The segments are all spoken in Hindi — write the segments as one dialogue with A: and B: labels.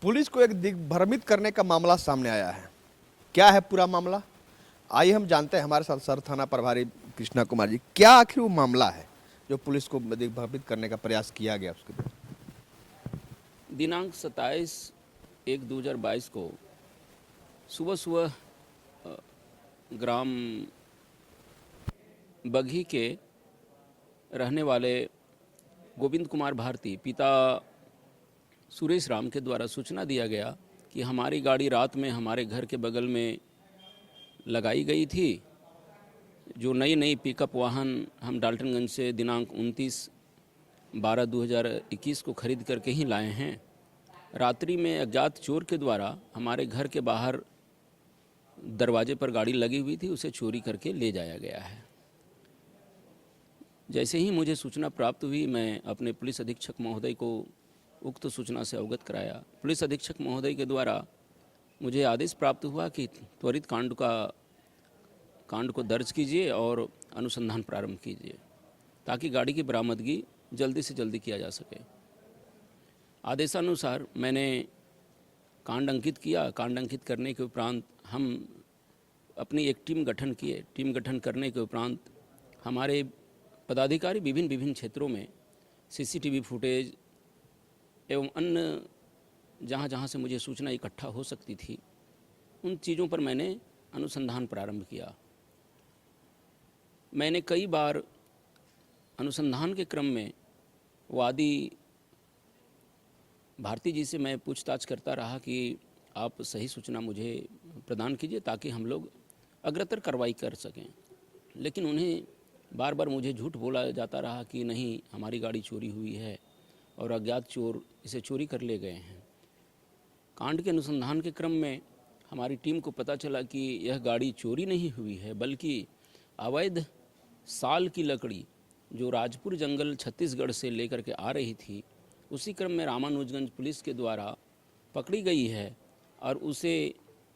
A: पुलिस को एक दिग्भ्रमित करने का मामला सामने आया है। क्या है पूरा मामला, आइए हम जानते हैं। हमारे साथ सर थाना प्रभारी कृष्णा कुमार जी, क्या आखिर वो मामला है जो पुलिस को दिग्भ्रमित करने का प्रयास किया गया उसके
B: दिनांक 27/1/2022 को सुबह सुबह ग्राम बघी के रहने वाले गोविंद कुमार भारती पिता सुरेश राम के द्वारा सूचना दिया गया कि हमारी गाड़ी रात में हमारे घर के बगल में लगाई गई थी। जो नई नई पिकअप वाहन हम डाल्टनगंज से दिनांक 29/12/2021 को खरीद करके ही लाए हैं। रात्रि में अज्ञात चोर के द्वारा हमारे घर के बाहर दरवाजे पर गाड़ी लगी हुई थी, उसे चोरी करके ले जाया गया है। जैसे ही मुझे सूचना प्राप्त हुई, मैं अपने पुलिस अधीक्षक महोदय को उक्त सूचना से अवगत कराया। पुलिस अधीक्षक महोदय के द्वारा मुझे आदेश प्राप्त हुआ कि त्वरित कांड को दर्ज कीजिए और अनुसंधान प्रारंभ कीजिए ताकि गाड़ी की बरामदगी जल्दी से जल्दी किया जा सके। आदेशानुसार मैंने कांड अंकित किया। कांड अंकित करने के उपरांत हम अपनी एक टीम गठन किए। टीम गठन करने के उपरांत हमारे पदाधिकारी विभिन्न क्षेत्रों में सीसीटीवी फुटेज एवं अन्य जहाँ से मुझे सूचना इकट्ठा हो सकती थी, उन चीज़ों पर मैंने अनुसंधान प्रारंभ किया। मैंने कई बार अनुसंधान के क्रम में वादी भारती जी से मैं पूछताछ करता रहा कि आप सही सूचना मुझे प्रदान कीजिए ताकि हम लोग अग्रतर कार्रवाई कर सकें, लेकिन उन्हें बार बार मुझे झूठ बोला जाता रहा कि नहीं, हमारी गाड़ी चोरी हुई है और अज्ञात चोर इसे चोरी कर ले गए हैं। कांड के अनुसंधान के क्रम में हमारी टीम को पता चला कि यह गाड़ी चोरी नहीं हुई है, बल्कि अवैध साल की लकड़ी जो राजपुर जंगल छत्तीसगढ़ से लेकर के आ रही थी, उसी क्रम में रामानुजगंज पुलिस के द्वारा पकड़ी गई है और उसे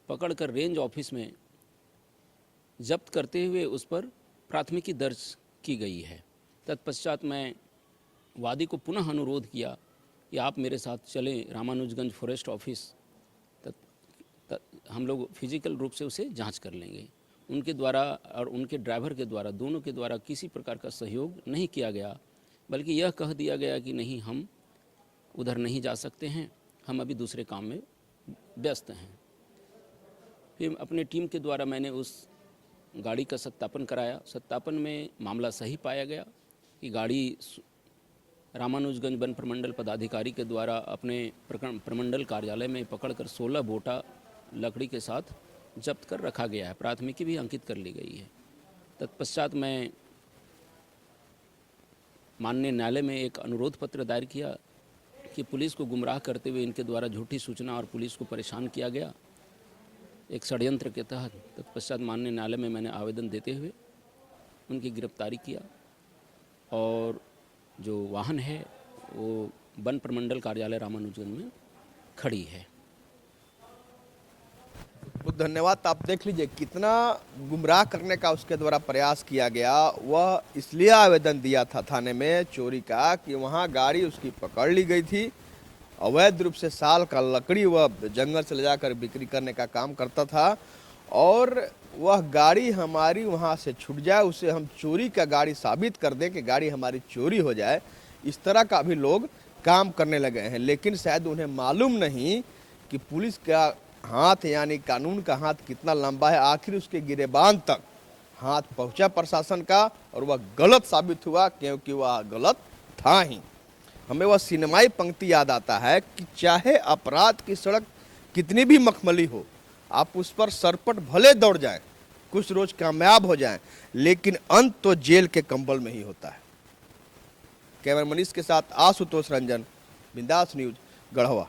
B: पकड़कर रेंज ऑफिस में जब्त करते हुए उस पर प्राथमिकी दर्ज की गई है। तत्पश्चात मैं वादी को पुनः अनुरोध किया कि आप मेरे साथ चलें रामानुजगंज फॉरेस्ट ऑफिस, हम लोग फिजिकल रूप से उसे जांच कर लेंगे। उनके द्वारा और उनके ड्राइवर के द्वारा, दोनों के द्वारा किसी प्रकार का सहयोग नहीं किया गया, बल्कि यह कह दिया गया कि नहीं, हम उधर नहीं जा सकते हैं, हम अभी दूसरे काम में व्यस्त हैं। फिर अपने टीम के द्वारा मैंने उस गाड़ी का सत्यापन कराया। सत्यापन में मामला सही पाया गया कि गाड़ी रामानुजगंज वन प्रमंडल पदाधिकारी के द्वारा अपने प्रमंडल कार्यालय में पकड़कर 16 बोटा लकड़ी के साथ जब्त कर रखा गया है। प्राथमिकी भी अंकित कर ली गई है। तत्पश्चात मैं माननीय न्यायालय में एक अनुरोध पत्र दायर किया कि पुलिस को गुमराह करते हुए इनके द्वारा झूठी सूचना और पुलिस को परेशान किया गया एक षड्यंत्र के तहत। तत्पश्चात माननीय न्यायालय में मैंने आवेदन देते हुए उनकी गिरफ्तारी किया और जो वाहन है वो वन प्रमंडल कार्यालय रामानुजगंज में खड़ी है।
A: बहुत धन्यवाद। आप देख लीजिए कितना गुमराह करने का उसके द्वारा प्रयास किया गया। वह इसलिए आवेदन दिया था थाने में चोरी का कि वहाँ गाड़ी उसकी पकड़ ली गई थी। अवैध रूप से साल का लकड़ी वह जंगल से ले जाकर बिक्री करने का काम करता था और वह गाड़ी हमारी वहाँ से छूट जाए, उसे हम चोरी का गाड़ी साबित कर दें कि गाड़ी हमारी चोरी हो जाए, इस तरह का भी लोग काम करने लगे हैं। लेकिन शायद उन्हें मालूम नहीं कि पुलिस का हाथ यानी कानून का हाथ कितना लंबा है। आखिर उसके गिरेबान तक हाथ पहुंचा प्रशासन का और वह गलत साबित हुआ, क्योंकि वह गलत था ही। हमें वह सिनेमाई पंक्ति याद आता है कि चाहे अपराध की सड़क कितनी भी मखमली हो, आप उस पर सरपट भले दौड़ जाएं, कुछ रोज कामयाब हो जाएं, लेकिन अंत तो जेल के कंबल में ही होता है। कैमरा मनीष के साथ आशुतोष रंजन, बिंदास न्यूज, गढ़वा।